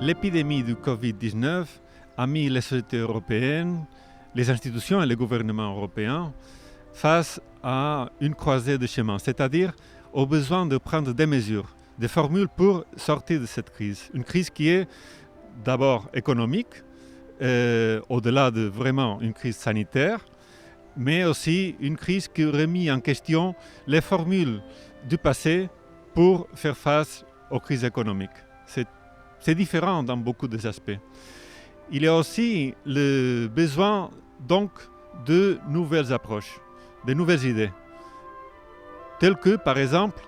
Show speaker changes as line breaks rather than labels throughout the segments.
l'épidémie du Covid-19 a mis les sociétés européennes, les institutions et les gouvernements européens face à une croisée de chemins, c'est-à-dire au besoin de prendre des mesures, des formules pour sortir de cette crise. Une crise qui est d'abord économique, au-delà de vraiment une crise sanitaire, mais aussi une crise qui remet en question les formules du passé pour faire face aux crises économiques. C'est différent dans beaucoup d'aspects. Il y a aussi le besoin donc de nouvelles approches, de nouvelles idées, telles que par exemple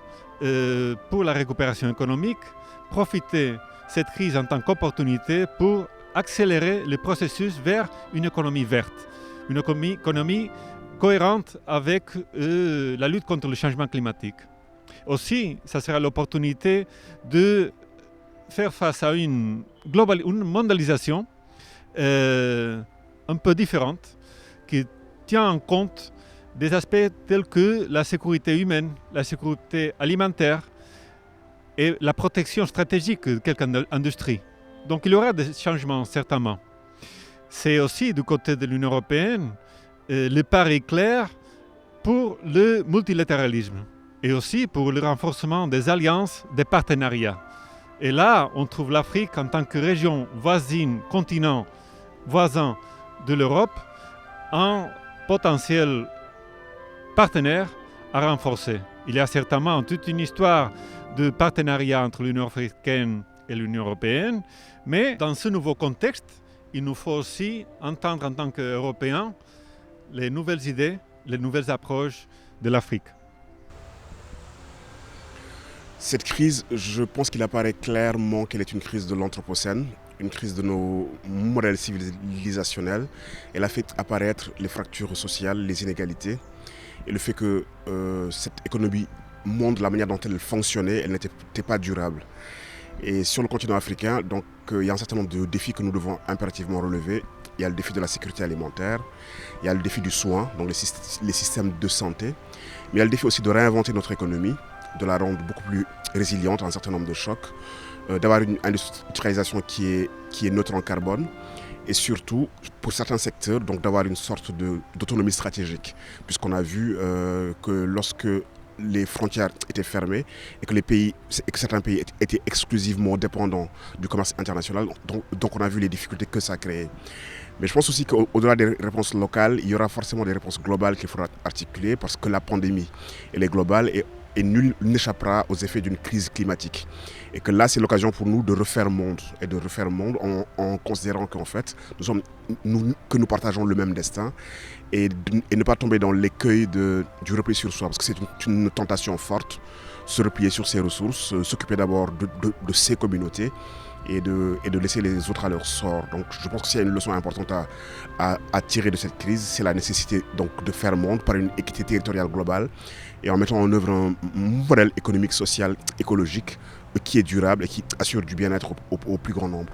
pour la récupération économique, profiter de cette crise en tant qu'opportunité pour accélérer le processus vers une économie verte, une économie cohérente avec la lutte contre le changement climatique. Aussi, ça sera l'opportunité de faire face à une mondialisation un peu différente qui tient en compte des aspects tels que la sécurité humaine, la sécurité alimentaire et la protection stratégique de quelques industries. Donc il y aura des changements certainement. C'est aussi du côté de l'Union européenne le pari clair pour le multilatéralisme et aussi pour le renforcement des alliances, des partenariats. Et là, on trouve l'Afrique en tant que région voisine, continent voisin de l'Europe, un potentiel partenaire à renforcer. Il y a certainement toute une histoire de partenariat entre l'Union africaine et l'Union européenne, mais dans ce nouveau contexte, il nous faut aussi entendre en tant qu'Européens les nouvelles idées, les nouvelles approches de l'Afrique.
Cette crise, je pense qu'il apparaît clairement qu'elle est une crise de l'Anthropocène, une crise de nos modèles civilisationnels. Elle a fait apparaître les fractures sociales, les inégalités et le fait que cette économie mondiale, la manière dont elle fonctionnait, elle n'était pas durable. Et sur le continent africain, donc, il y a un certain nombre de défis que nous devons impérativement relever. Il y a le défi de la sécurité alimentaire, il y a le défi du soin, donc les systèmes de santé, mais il y a le défi aussi de réinventer notre économie, de la rendre beaucoup plus résiliente à un certain nombre de chocs, d'avoir une industrialisation qui est neutre en carbone et surtout, pour certains secteurs, donc d'avoir une sorte d'autonomie stratégique, puisqu'on a vu que lorsque les frontières étaient fermées et que certains pays étaient exclusivement dépendants du commerce international, donc on a vu les difficultés que ça créait. Mais je pense aussi qu'au-delà des réponses locales, il y aura forcément des réponses globales qu'il faudra articuler parce que la pandémie, elle est globale et nul n'échappera aux effets d'une crise climatique. Et que là, c'est l'occasion pour nous de refaire monde. Et de refaire monde en considérant qu'en fait, que nous partageons le même destin et ne pas tomber dans l'écueil du repli sur soi. Parce que c'est une tentation forte, se replier sur ses ressources, s'occuper d'abord de ses communautés et de laisser les autres à leur sort. Donc je pense que s'il y a une leçon importante à tirer de cette crise, c'est la nécessité donc, de faire monde par une équité territoriale globale et en mettant en œuvre un modèle économique, social, écologique qui est durable et qui assure du bien-être au plus grand nombre.